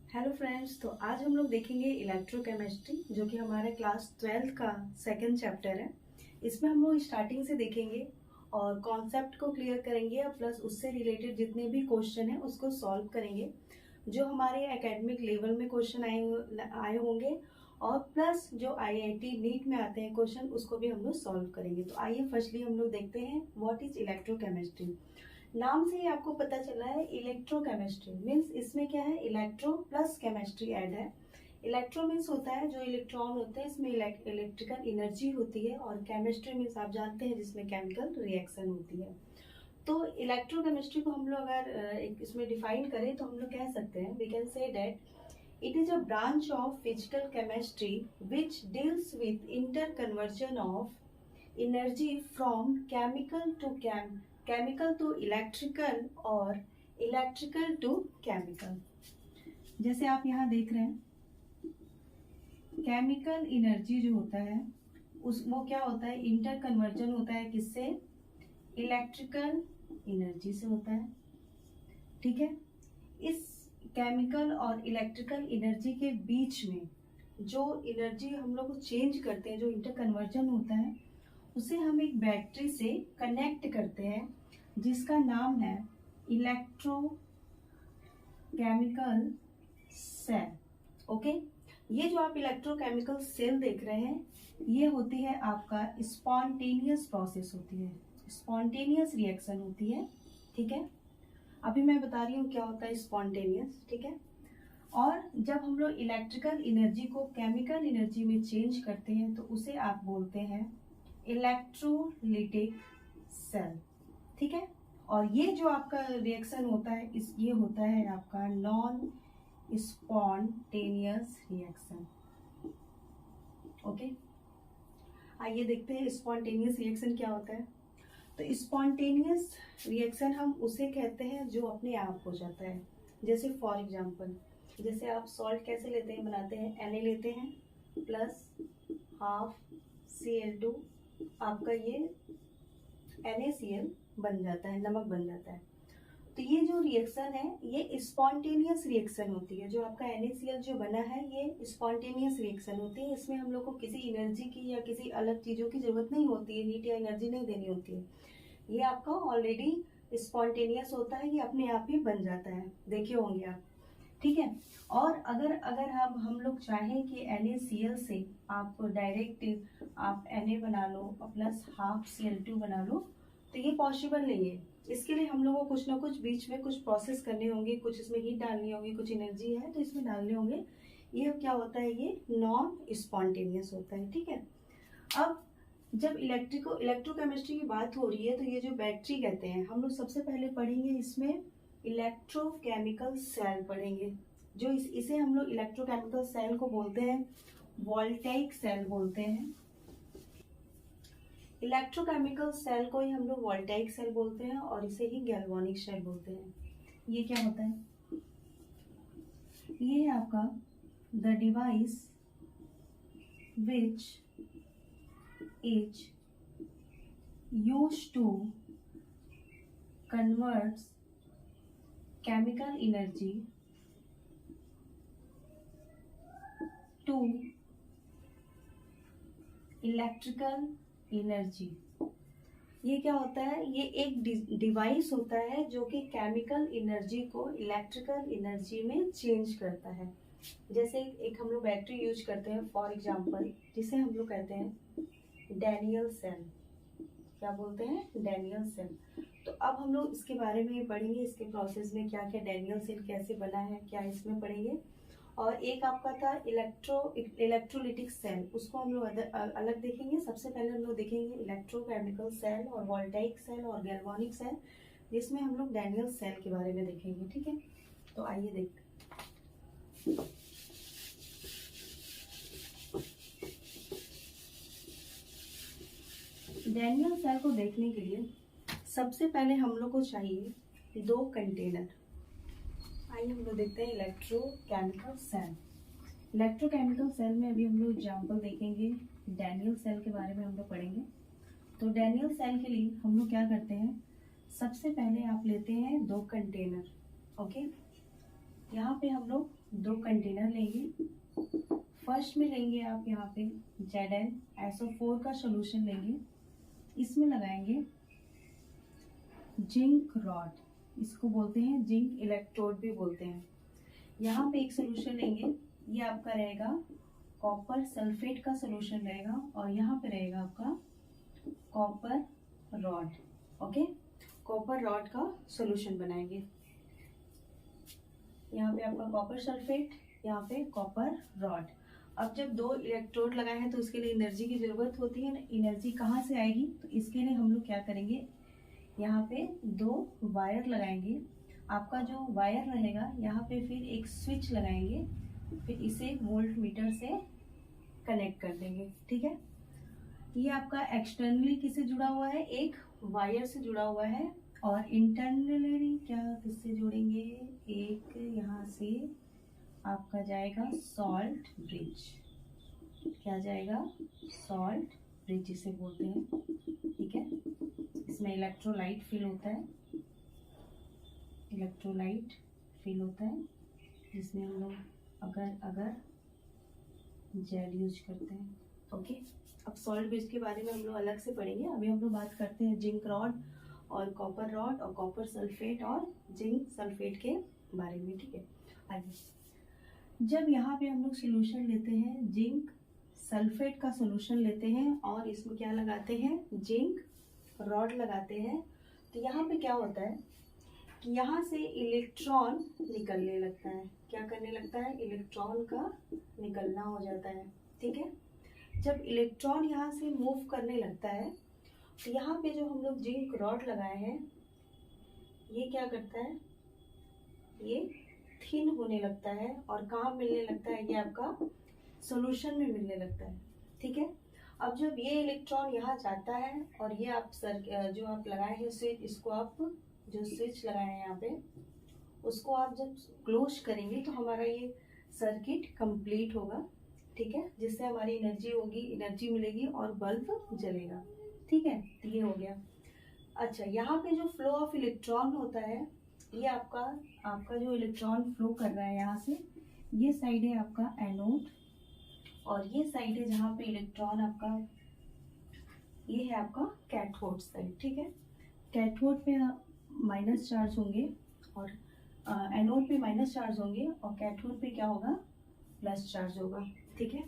Hello friends, तो आज हम लोग देखेंगे इलेक्ट्रोकेमिस्ट्री, जो कि हमारे क्लास 12th का सेकंड चैप्टर है। इसमें हम लोग स्टार्टिंग से देखेंगे और कॉन्सेप्ट को क्लियर करेंगे और प्लस उससे रिलेटेड जितने भी क्वेश्चन हैं उसको सॉल्व करेंगे, जो हमारे एकेडमिक लेवल में क्वेश्चन आए होंगे और प्लस जो आईआईटी नीट में आते हैं क्वेश्चन, उसको भी हम लोग सॉल्व करेंगे। तो आइए फर्स्टली हम लोग देखते हैं व्हाट इज इलेक्ट्रोकेमिस्ट्री। नाम से ही आपको पता चला है इलेक्ट्रोकेमिस्ट्री मीन्स इसमें क्या है, इलेक्ट्रो प्लस केमिस्ट्री ऐड है। इलेक्ट्रो मीन्स होता है जो इलेक्ट्रॉन होते हैं, इसमें इलेक्ट्रिकल एनर्जी होती है, और केमिस्ट्री मीन्स आप जानते हैं जिसमें केमिकल रिएक्शन होती है। तो इलेक्ट्रोकेमिस्ट्री को हम लोग अगर इसमें डिफाइन करें तो हम लोग कह सकते हैं, we can say that it is a branch of physical chemistry which deals with interconversion of energy from chemical to electrical और इलेक्ट्रिकल टू केमिकल। जैसे आप यहाँ देख रहे हैं, केमिकल एनर्जी जो होता है वो क्या होता है, इंटर कन्वर्जन होता है किससे, इलेक्ट्रिकल एनर्जी से होता है। ठीक है, इस केमिकल और इलेक्ट्रिकल एनर्जी के बीच में जो एनर्जी हम लोग चेंज करते हैं, जो इंटर कन्वर्जन होता है, उसे हम एक बैटरी से कनेक्ट करते हैं जिसका नाम है इलेक्ट्रोकेमिकल सेल। ओके, ये जो आप इलेक्ट्रोकेमिकल सेल देख रहे हैं, ये होती है आपका स्पॉन्टेनियस प्रोसेस होती है, स्पॉन्टेनियस रिएक्शन होती है। ठीक है, अभी मैं बता रही हूँ क्या होता है स्पॉन्टेनियस। ठीक है, और जब हम लोग इलेक्ट्रिकल एनर्जी को केमिकल एनर्जी में चेंज करते हैं तो उसे आप बोलते हैं इलेक्ट्रोलिटिक सेल। ठीक है, और ये जो आपका रिएक्शन होता है ये होता है आपका नॉन स्पॉन्टेनियस रिएक्शन। ओके, आइए देखते हैं स्पॉन्टेनियस रिएक्शन क्या होता है। तो स्पॉन्टेनियस रिएक्शन हम उसे कहते हैं जो अपने आप हो जाता है। जैसे फॉर एग्जांपल, जैसे आप सॉल्ट कैसे लेते हैं, बनाते हैं, Na लेते हैं प्लस हाफ Cl2, आपका ये NaCl बन जाता है, नमक बन जाता है। तो ये जो रिएक्शन है ये स्पॉन्टेनियस रिएक्शन होती है। जो आपका NaCl जो बना है ये स्पॉन्टेनियस रिएक्शन होती है। इसमें हम लोग को किसी एनर्जी की या किसी अलग चीजों की जरूरत नहीं होती है, हीट या एनर्जी नहीं देनी होती है। ये आपका ऑलरेडी स्पॉन्टेनियस होता है, ये अपने आप ही बन जाता है, देखे होंगे आप। ठीक है, और अगर हम लोग चाहें कि NaCl से आप डायरेक्ट आप Na बना लो प्लस हाफ Cl2 बना लो, तो ये पॉसिबल नहीं है। इसके लिए हम लोगों को कुछ ना कुछ बीच में कुछ प्रोसेस करने होंगे, कुछ इसमें हीट डालनी होगी, कुछ एनर्जी है तो इसमें डालने होंगे। ये क्या होता है, ये नॉन स्पॉन्टेनियस होता है। ठीक है, अब जब इलेक्ट्रोकेमिस्ट्री की बात हो रही है तो ये जो बैटरी कहते हैं, हम लोग सबसे पहले पढ़ेंगे इसमें इलेक्ट्रोकेमिकल सेल पढ़ेंगे। जो इसे हम लोग इलेक्ट्रोकेमिकल सेल को बोलते हैं वोल्टेइक सेल बोलते हैं। इलेक्ट्रोकेमिकल सेल को ही हम लोग वोल्टेइक सेल बोलते हैं और इसे ही गैल्वानिक सेल बोलते हैं। ये क्या होता है, ये है आपका the device which is used to converts chemical energy to electrical energy। ये क्या होता है, ये एक डिवाइस होता है जो कि केमिकल एनर्जी को इलेक्ट्रिकल एनर्जी में चेंज करता है। जैसे एक हम लोग बैटरी यूज करते हैं फॉर एग्जांपल, जिसे हम लोग कहते हैं डैनियल सेल। क्या बोलते हैं, डैनियल सेल। तो अब हम लोग इसके बारे में पढ़ेंगे, इसके प्रोसेस में क्या क्या डैनियल सेल कैसे बना है, क्या इसमें पढ़ेंगे। और एक आपका था इलेक्ट्रोलिटिक सेल, उसको हम लोग अलग देखेंगे। सबसे पहले हम लोग देखेंगे इलेक्ट्रोकेमिकल सेल और वोल्टेइक सेल और गैल्वानिक सेल, जिसमें हम लोग डैनियल सेल के बारे में देखेंगे। ठीक है, तो आइए देखते हैं। डैनियल सेल को देखने के लिए सबसे पहले हम लोग को चाहिए दो कंटेनर। आइए हम लोग देखते हैं इलेक्ट्रोकेमिकल सेल। इलेक्ट्रोकेमिकल सेल में अभी हम लोग एग्जाम्पल देखेंगे, डैनियल सेल के बारे में हम लोग पढ़ेंगे। तो डैनियल सेल के लिए हम लोग क्या करते हैं, सबसे पहले आप लेते हैं दो कंटेनर। ओके, यहाँ पे हम लोग 2 कंटेनर लेंगे। फर्स्ट में लेंगे आप यहाँ पे ZnSO4 का सोल्यूशन लेंगे, इसमें लगाएंगे जिंक रॉड, इसको बोलते हैं जिंक इलेक्ट्रोड भी बोलते हैं। यहाँ पे एक सोल्यूशन लेंगे, ये आपका रहेगा कॉपर सल्फेट का सोल्यूशन रहेगा, और यहाँ पे रहेगा आपका copper rod. Okay, copper rod का सोल्यूशन बनाएंगे। यहाँ पे आपका कॉपर सल्फेट, यहाँ पे कॉपर रॉड। अब जब 2 इलेक्ट्रोड लगाए हैं तो उसके लिए एनर्जी की ज़रूरत होती है ना। एनर्जी कहाँ से आएगी? तो इसके लिए हम लोग क्या करेंगे, यहाँ पे 2 वायर लगाएंगे। आपका जो वायर रहेगा यहाँ पे फिर एक स्विच लगाएंगे, फिर इसे वोल्ट मीटर से कनेक्ट कर देंगे। ठीक है, ये आपका एक्सटर्नली किससे जुड़ा हुआ है? एक वायर से जुड़ा हुआ है। और इंटरनली क्या किससे जोड़ेंगे? एक यहाँ से आपका जाएगा सॉल्ट ब्रिज। क्या जाएगा? सॉल्ट ब्रिज इसे बोलते हैं। ठीक है, इसमें इलेक्ट्रोलाइट फिल होता है, इलेक्ट्रोलाइट फिल होता है, जिसमें हम लोग अगर जेल यूज करते हैं। ओके, अब सॉल्ट ब्रिज के बारे में हम लोग अलग से पढ़ेंगे। अभी हम लोग बात करते हैं जिंक रॉड और कॉपर रॉड और कॉपर सल्फेट और जिंक सल्फेट के बारे में। ठीक है, आगे जब यहाँ पे हम लोग सोल्यूशन लेते हैं, जिंक सल्फेट का सोल्यूशन लेते हैं और इसमें क्या लगाते हैं? जिंक रॉड लगाते हैं, तो यहाँ पे क्या होता है कि यहाँ से इलेक्ट्रॉन निकलने लगता है। क्या करने लगता है? इलेक्ट्रॉन का निकलना हो जाता है। ठीक है, जब इलेक्ट्रॉन यहाँ से मूव करने लगता है तो यहाँ पे जो हम लोग जिंक रॉड लगाए हैं, ये क्या करता है? ये थिन होने लगता है। और कहाँ मिलने लगता है? ये आपका सॉल्यूशन में मिलने लगता है। ठीक है, अब जब ये इलेक्ट्रॉन यहाँ जाता है और ये आप जो आप लगाए हैं स्विच, इसको आप जो स्विच लगाए हैं यहाँ पे, उसको आप जब क्लोज करेंगे तो हमारा ये सर्किट कंप्लीट होगा। ठीक है, जिससे हमारी एनर्जी होगी, एनर्जी मिलेगी और बल्ब जलेगा। ठीक है, तो ये हो गया। अच्छा, यहाँ पे जो फ्लो ऑफ इलेक्ट्रॉन होता है, ये आपका जो इलेक्ट्रॉन फ्लो कर रहा है यहाँ से, ये साइड है आपका एनोड और ये साइड है जहाँ पे इलेक्ट्रॉन आपका, ये है आपका कैथोड साइड। ठीक है, कैथोड पे माइनस चार्ज होंगे और एनोड पे माइनस चार्ज होंगे और कैथोड पे क्या होगा? प्लस चार्ज होगा। ठीक है,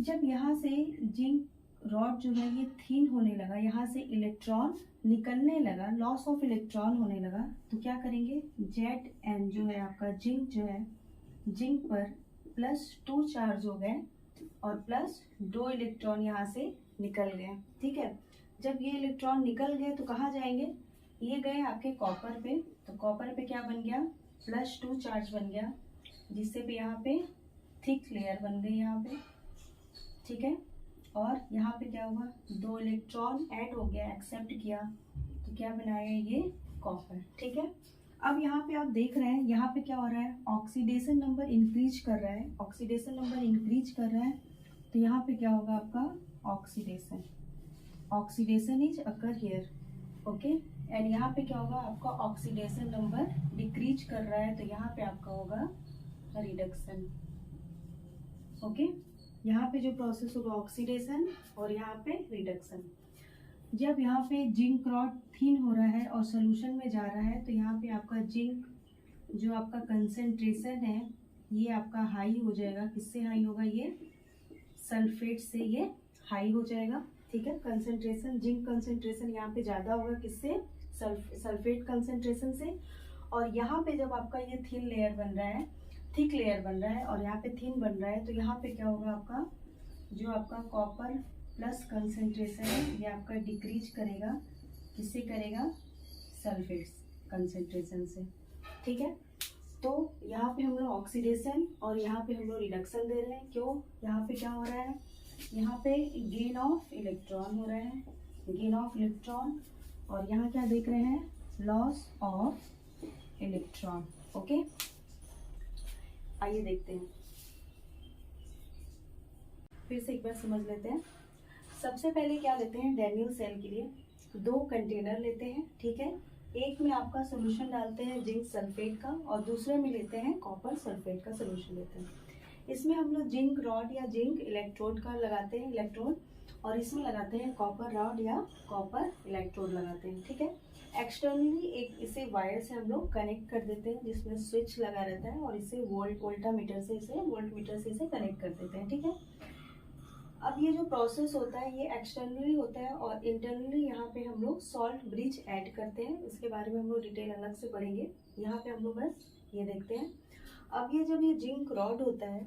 जब यहाँ से जिंक रॉड जो है ये थिन होने लगा, यहाँ से इलेक्ट्रॉन निकलने लगा, लॉस ऑफ इलेक्ट्रॉन होने लगा, तो क्या करेंगे? Zn जो है आपका जिंक जो है, जिंक पर +2 चार्ज हो गए और +2 इलेक्ट्रॉन यहाँ से निकल गए। ठीक है, जब ये इलेक्ट्रॉन निकल गए तो कहाँ जाएंगे? ये गए आपके कॉपर पे, तो कॉपर पे क्या बन गया? +2 चार्ज बन गया, जिससे भी यहाँ पे थिक लेयर बन गई यहाँ पे। ठीक है, और यहाँ पे क्या हुआ? 2 इलेक्ट्रॉन ऐड हो गया, एक्सेप्ट किया, तो क्या बनाया? ये कॉपर। ठीक है, अब यहाँ पे आप देख रहे हैं, यहाँ पे क्या हो रहा है? ऑक्सीडेशन नंबर इंक्रीज कर रहा है, ऑक्सीडेशन नंबर इंक्रीज कर रहा है, तो यहाँ पे क्या होगा आपका? Oxidation, oxidation is occur here. Okay, and यहाँ पे क्या होगा? आपका ऑक्सीडेशन नंबर डिक्रीज कर रहा है, तो यहाँ पे आपका होगा रिडक्शन। ओके, यहाँ पे जो प्रोसेस होगा ऑक्सीडेशन और यहाँ पे रिडक्शन। जब यहाँ पे जिंक रॉड थिन हो रहा है और सोल्यूशन में जा रहा है, तो यहाँ पे आपका जिंक जो आपका कंसेंट्रेशन है, ये आपका हाई हो जाएगा। किससे हाई होगा? ये सल्फेट से ये हाई हो जाएगा। ठीक है, कंसेंट्रेशन, जिंक कंसेंट्रेशन यहाँ पे ज़्यादा होगा, किससे? सल्फेट कंसेंट्रेशन से। और यहाँ पे जब आपका ये थिन लेयर बन रहा है, थिक लेयर बन रहा है और यहाँ पे थिन बन रहा है, तो यहाँ पे क्या होगा? आपका जो आपका कॉपर प्लस कंसेंट्रेशन है, ये आपका डिक्रीज करेगा। किससे करेगा? सल्फेट कंसेंट्रेशन से। ठीक है, तो यहाँ पे हम लोग ऑक्सीडेशन और यहाँ पे हम लोग रिडक्शन दे रहे हैं। क्यों? यहाँ पे क्या हो रहा है? यहाँ पे गेन ऑफ इलेक्ट्रॉन हो रहा है, गेन ऑफ इलेक्ट्रॉन, और यहाँ क्या देख रहे हैं? Loss of electron. ओके, आइए देखते हैं, फिर से एक बार समझ लेते हैं। सबसे पहले क्या लेते हैं? डैनियल सेल के लिए 2 कंटेनर लेते हैं। ठीक है, एक में आपका सोल्यूशन डालते हैं जिंक सल्फेट का और दूसरे में लेते हैं कॉपर सल्फेट का सोल्यूशन लेते हैं। इसमें हम लोग जिंक रॉड या जिंक इलेक्ट्रोड का लगाते हैं इलेक्ट्रोड, और इसमें लगाते हैं कॉपर रॉड या कॉपर इलेक्ट्रोड लगाते हैं। ठीक है, एक्सटर्नली एक इसे वायर से हम लोग कनेक्ट कर देते हैं जिसमें स्विच लगा रहता है, और इसे वोल्टामीटर से इसे वोल्टमीटर से इसे कनेक्ट कर देते हैं। ठीक है, अब ये जो प्रोसेस होता है ये एक्सटर्नली होता है, और इंटरनली यहाँ पे हम लोग सॉल्ट ब्रिज ऐड करते हैं। इसके बारे में हम लोग डिटेल अलग से पढ़ेंगे। यहाँ पे हम लोग बस ये देखते हैं। अब ये जब ये जिंक रॉड होता है,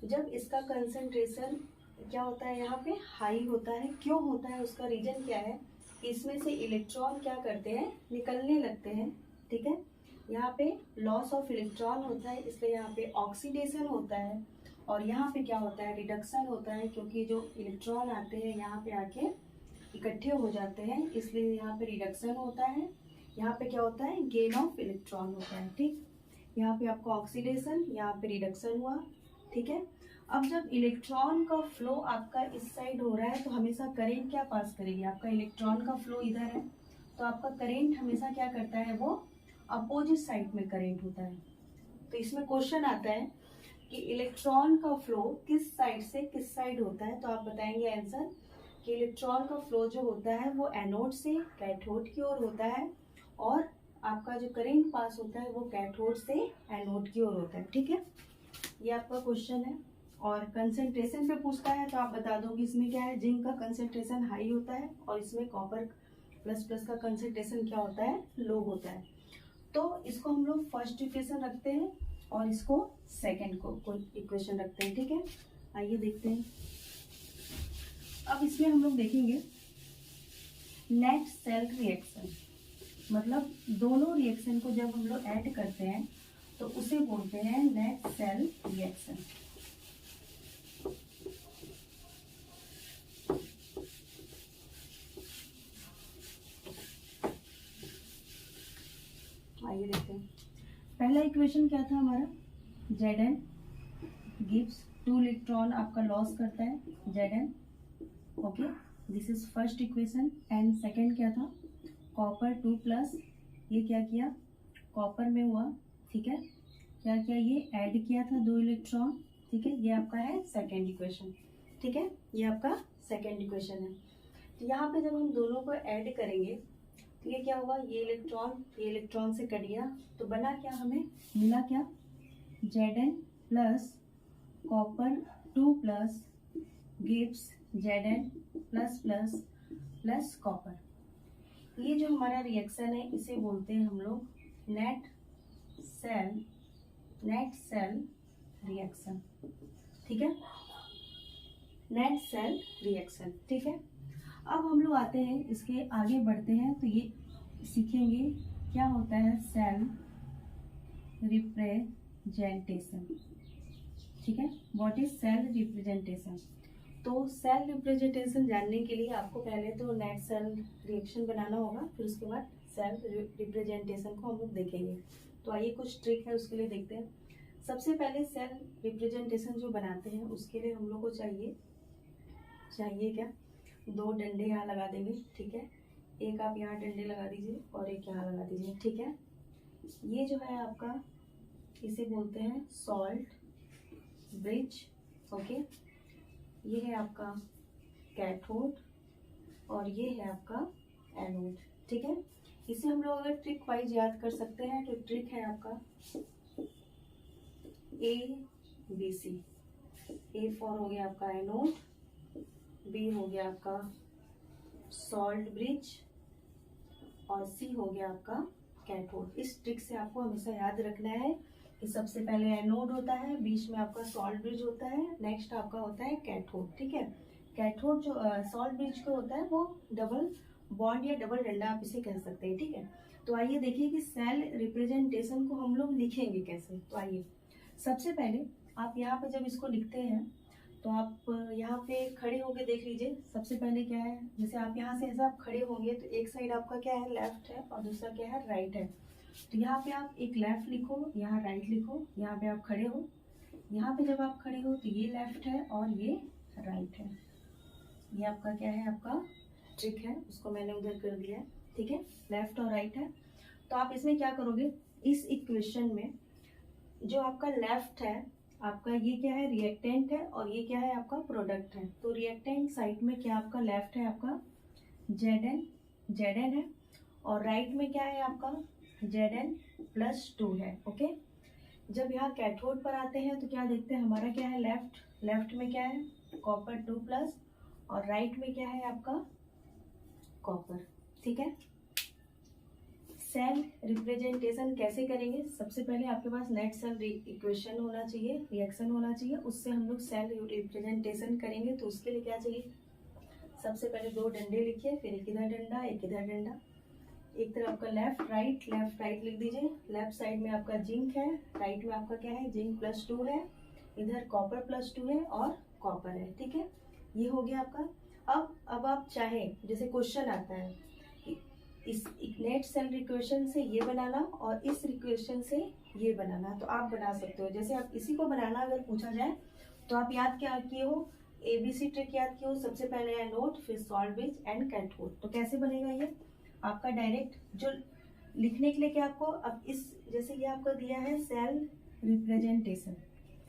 जब इसका कंसंट्रेशन क्या होता है यहाँ पे हाई होता है। क्यों होता है, उसका रीजन क्या है, इसमें से इलेक्ट्रॉन क्या करते हैं, निकलने लगते हैं। ठीक है, यहाँ पे लॉस ऑफ इलेक्ट्रॉन होता है, इसलिए यहाँ पे ऑक्सीडेशन होता है, और यहाँ पे क्या होता है, रिडक्शन होता है, क्योंकि जो इलेक्ट्रॉन आते हैं यहाँ पे आके इकट्ठे हो जाते हैं, इसलिए यहाँ पे रिडक्शन होता है। यहाँ पे क्या होता है, गेन ऑफ इलेक्ट्रॉन होता है। ठीक, यहाँ पे आपका ऑक्सीडेशन, यहाँ पे रिडक्शन हुआ। ठीक है, अब जब इलेक्ट्रॉन का फ्लो आपका इस साइड हो रहा है तो हमेशा करेंट क्या पास करेगी, आपका इलेक्ट्रॉन का फ्लो इधर है तो आपका करेंट हमेशा क्या करता है, वो अपोजिट साइड में करेंट होता है। तो इसमें क्वेश्चन आता है कि इलेक्ट्रॉन का फ्लो किस साइड से किस साइड होता है, तो आप बताएंगे आंसर कि इलेक्ट्रॉन का फ्लो जो होता है वो एनोड से कैथोड की ओर होता है, और आपका जो करंट पास होता है वो कैथोड से एनोड की ओर होता है। ठीक है, ये आपका क्वेश्चन है। और कंसंट्रेशन पे पूछता है तो आप बता दो कि इसमें क्या है, जिंक का कंसंट्रेशन हाई होता है और इसमें कॉपर प्लस प्लस का कंसंट्रेशन क्या होता है, लो होता है। तो इसको हम लोग फर्स्ट इक्वेशन रखते हैं और इसको सेकंड को इक्वेशन रखते हैं। ठीक है, आइए देखते हैं। अब इसमें हम लोग देखेंगे नेट सेल रिएक्शन, मतलब दोनों रिएक्शन को जब हम लोग ऐड करते हैं तो उसे बोलते हैं नेट सेल रिएक्शन। आइए देखते हैं। पहला इक्वेशन क्या था हमारा, Zn गिव्स 2 इलेक्ट्रॉन आपका लॉस करता है Zn। Okay, this is first equation. And second क्या था, कॉपर 2 प्लस, ये क्या किया, कॉपर में हुआ। ठीक है, क्या किया, ये ऐड किया था 2 इलेक्ट्रॉन। ठीक है, ये आपका है सेकंड इक्वेशन। ठीक है, ये आपका सेकंड इक्वेशन है। तो यहाँ पे जब हम दोनों को ऐड करेंगे तो ये क्या हुआ, ये इलेक्ट्रॉन से कट गया, तो बना क्या, हमें मिला क्या, Zn plus copper 2 plus gives Zn plus plus plus copper. ये जो हमारा रिएक्शन है इसे बोलते हैं हम लोग नेट सेल रिएक्शन। ठीक है, नेट सेल रिएक्शन। ठीक है, अब हम लोग आते हैं, इसके आगे बढ़ते हैं तो ये सीखेंगे क्या होता है सेल रिप्रेजेंटेशन। ठीक है, व्हाट इज सेल रिप्रेजेंटेशन। तो सेल रिप्रेजेंटेशन जानने के लिए आपको पहले तो नेट सेल रिएक्शन बनाना होगा, फिर उसके बाद सेल रिप्रेजेंटेशन को हम लोग देखेंगे। तो आइए कुछ ट्रिक है उसके लिए देखते हैं। सबसे पहले सेल रिप्रेजेंटेशन जो बनाते हैं उसके लिए हम लोग को चाहिए क्या, 2 डंडे यहाँ लगा देंगे। ठीक है, एक आप यहाँ डंडे लगा दीजिए और एक यहाँ लगा दीजिए। ठीक है, ये जो है आपका इसे बोलते हैं सॉल्ट ब्रिज। ओके, ये है आपका कैथोड और ये है आपका एनोड। ठीक है, इसे हम लोग अगर ट्रिक वाइज याद कर सकते हैं तो ट्रिक है आपका ABC। A फॉर हो गया आपका एनोड, B हो गया आपका सॉल्ट ब्रिज और C हो गया आपका कैथोड। इस ट्रिक से आपको हमेशा याद रखना है कि सबसे पहले एनोड होता है, बीच में आपका सॉल्ट ब्रिज होता है, नेक्स्ट आपका होता है कैथोड। ठीक है, कैथोड जो सॉल्ट ब्रिज को होता है वो डबल बॉन्ड या डबल डंडा आप इसे कह सकते हैं। ठीक है, तो आइए देखिए कि सेल रिप्रेजेंटेशन को हम लोग लिखेंगे कैसे। तो आइए, सबसे पहले आप यहाँ पे जब इसको लिखते हैं तो आप यहाँ पे खड़े होके देख लीजिए। सबसे पहले क्या है, जैसे आप यहाँ से ऐसा आप खड़े होंगे तो एक साइड आपका क्या है, लेफ्ट है और दूसरा क्या है, राइट है। तो यहाँ पे आप एक लेफ्ट लिखो, यहाँ राइट लिखो, यहाँ पे आप खड़े हो, यहाँ पे जब आप खड़े हो तो ये लेफ्ट है और ये राइट है। ये आपका क्या है, आपका ट्रिक है, उसको मैंने उधर कर दिया है। ठीक है, लेफ्ट और राइट है। तो आप इसमें क्या करोगे, इस इक्वेशन में जो आपका लेफ्ट है आपका, ये क्या है, रिएक्टेंट है, और ये क्या है आपका प्रोडक्ट है। तो रिएक्टेंट साइड में क्या आपका लेफ्ट है आपका Zn है, और राइट में क्या है आपका Zn+2 है। ओके, जब यहाँ कैथोड पर आते हैं तो क्या देखते हैं, हमारा क्या है, लेफ्ट में क्या है कॉपर 2+, और राइट में क्या है आपका कॉपर। ठीक है, सेल रिप्रेजेंटेशन कैसे करेंगे, सबसे पहले आपके पास नेट सेल इक्वेशन होना चाहिए, रिएक्शन होना चाहिए, उससे हम लोग सेल रिप्रेजेंटेशन करेंगे। तो उसके लिए क्या चाहिए, सबसे पहले 2 डंडे लिखिए, फिर एक इधर डंडा एक इधर डंडा, एक तरफ आपका लेफ्ट राइट लिख दीजिए। लेफ्ट साइड में आपका जिंक है, राइट में आपका क्या है Zn+2 है, इधर कॉपर+2 है और कॉपर है। ठीक है, ये हो गया आपका। अब आप चाहे, जैसे क्वेश्चन आता है इस नेट सेल इक्वेशन से ये बनाना और इस इक्वेशन से ये बनाना, तो आप बना सकते हो। जैसे आप इसी को बनाना अगर पूछा जाए तो आप याद क्या किए हो, ABC ट्रिक याद किए हो, सबसे पहले एनोड, फिर सॉल्ट ब्रिज एंड कैथोड। तो कैसे बनेगा ये आपका डायरेक्ट, जो लिखने के लिए क्या आपको, अब इस जैसे ये आपका दिया है सेल रिप्रेजेंटेशन,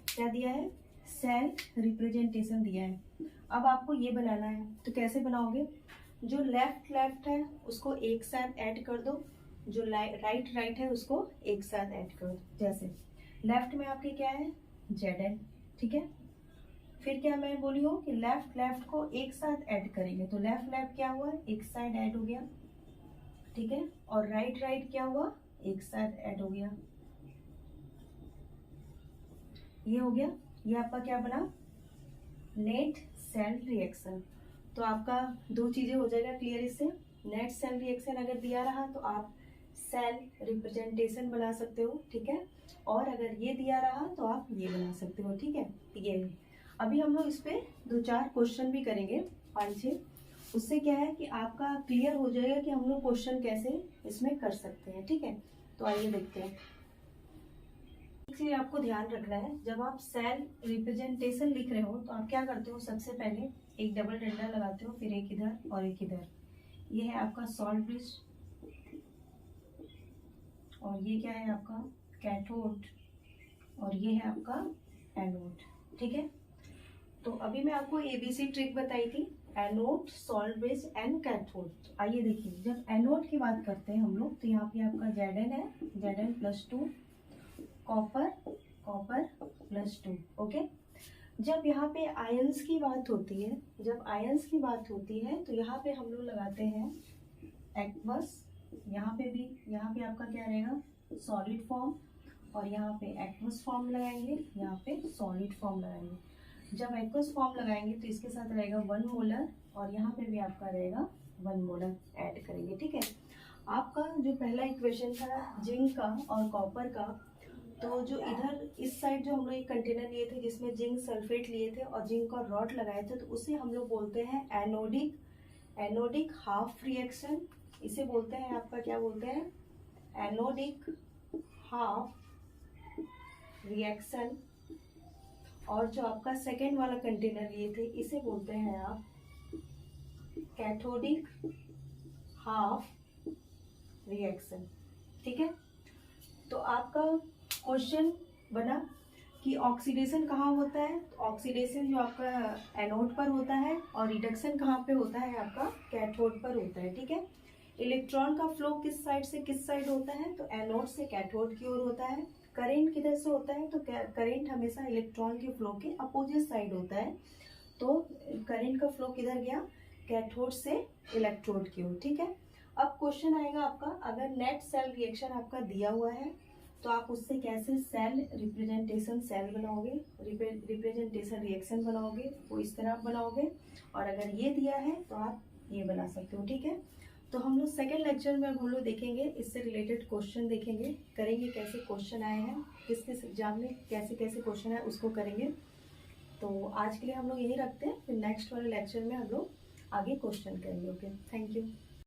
क्या दिया है, सेल रिप्रेजेंटेशन दिया है। अब आपको ये बनाना है, तो कैसे बनाओगे, जो लेफ्ट है उसको एक साथ ऐड कर दो, जो राइट है उसको एक साथ ऐड कर दो। जैसे लेफ्ट में आपके क्या है Zn, ठीक है, फिर क्या मैं बोली हूँ कि लेफ्ट को एक साथ ऐड करेंगे, तो लेफ्ट क्या हुआ, एक साथ ऐड हो गया। ठीक है, और राइट क्या हुआ, एक साथ ऐड हो गया। ये हो गया, ये आपका क्या बना, नेट सेल रिएक्शन। तो आपका 2 चीजें हो जाएगा क्लियर इससे। नेट सेल रिएक्शन अगर दिया रहा तो आप सेल रिप्रेजेंटेशन बना सकते हो। ठीक है, और अगर ये दिया रहा तो आप ये बना सकते हो। ठीक है, ये अभी हम लोग इस पे 2-4 क्वेश्चन भी करेंगे, 5-6, उससे क्या है कि आपका क्लियर हो जाएगा कि हम लोग क्वेश्चन कैसे इसमें कर सकते हैं। ठीक है, तो आइए देखते हैं। इसलिए आपको ध्यान रखना है, जब आप सेल रिप्रेजेंटेशन लिख रहे हो तो आप क्या करते हो, सबसे पहले एक डबल डंडा लगाते हो, फिर एक इधर और एक इधर। ये है आपका सॉल्ट ब्रिज, और ये क्या है आपका कैथोड, और ये है आपका एनोड। ठीक है, तो अभी मैं आपको ABC ट्रिक बताई थी, anode, salt bridge and cathode. आइए देखिए, जब एनोड की बात करते हैं हम लोग, तो यहाँ पे आपका Zn है, Zn+2, कॉपर+2। ओके, जब यहाँ पे आयंस की बात होती है, तो यहाँ पे हम लोग लगाते हैं एक्वस, यहाँ पे आपका क्या रहेगा सॉलिड फॉर्म, और यहाँ पे एक्वस फॉर्म लगाएंगे, यहाँ पे सॉलिड फॉर्म लगाएंगे। जब एक्वस फॉर्म लगाएंगे तो इसके साथ रहेगा 1 मोलर, और यहाँ पे भी आपका रहेगा 1 मोलर ऐड करेंगे। ठीक है, आपका जो पहला इक्वेशन था जिंक का और कॉपर का, तो जो इधर इस साइड जो हम लोग एक कंटेनर लिए थे जिसमें जिंक सल्फेट लिए थे और जिंक का रॉड लगाए थे, तो उसे हम लोग बोलते हैं एनोडिक हाफ रिएक्शन। इसे बोलते हैं आपका क्या बोलते हैं, एनोडिक हाफ रिएक्शन। और जो आपका सेकेंड वाला कंटेनर लिए थे इसे बोलते हैं आप कैथोडिक हाफ रिएक्शन। ठीक है, तो आपका क्वेश्चन बना कि ऑक्सीडेशन कहाँ होता है, तो ऑक्सीडेशन जो आपका एनोड पर होता है, और रिडक्शन कहाँ पे होता है आपका कैथोड पर होता है। ठीक है, इलेक्ट्रॉन का फ्लो किस साइड होता है, तो एनोड से कैथोड की ओर होता है। करेंट किधर से होता है, तो करेंट हमेशा इलेक्ट्रॉन के फ्लो के अपोजिट साइड होता है। तो करेंट का फ्लो किधर गया, कैथोड से इलेक्ट्रोड की ओर। ठीक है, अब क्वेश्चन आएगा आपका, अगर नेट सेल रिएक्शन आपका दिया हुआ है तो आप उससे कैसे सेल रिप्रेजेंटेशन रिएक्शन बनाओगे, वो इस तरह आप बनाओगे, और अगर ये दिया है तो आप ये बना सकते हो। ठीक है, तो हम लोग सेकेंड लेक्चर में हम लोग देखेंगे, इससे रिलेटेड क्वेश्चन देखेंगे, करेंगे कैसे क्वेश्चन आए हैं, किस किस एग्जाम में कैसे कैसे क्वेश्चन है उसको करेंगे। तो आज के लिए हम लोग यही रखते हैं, फिर नेक्स्ट वाले लेक्चर में हम लोग आगे क्वेश्चन करेंगे। Okay, thank you.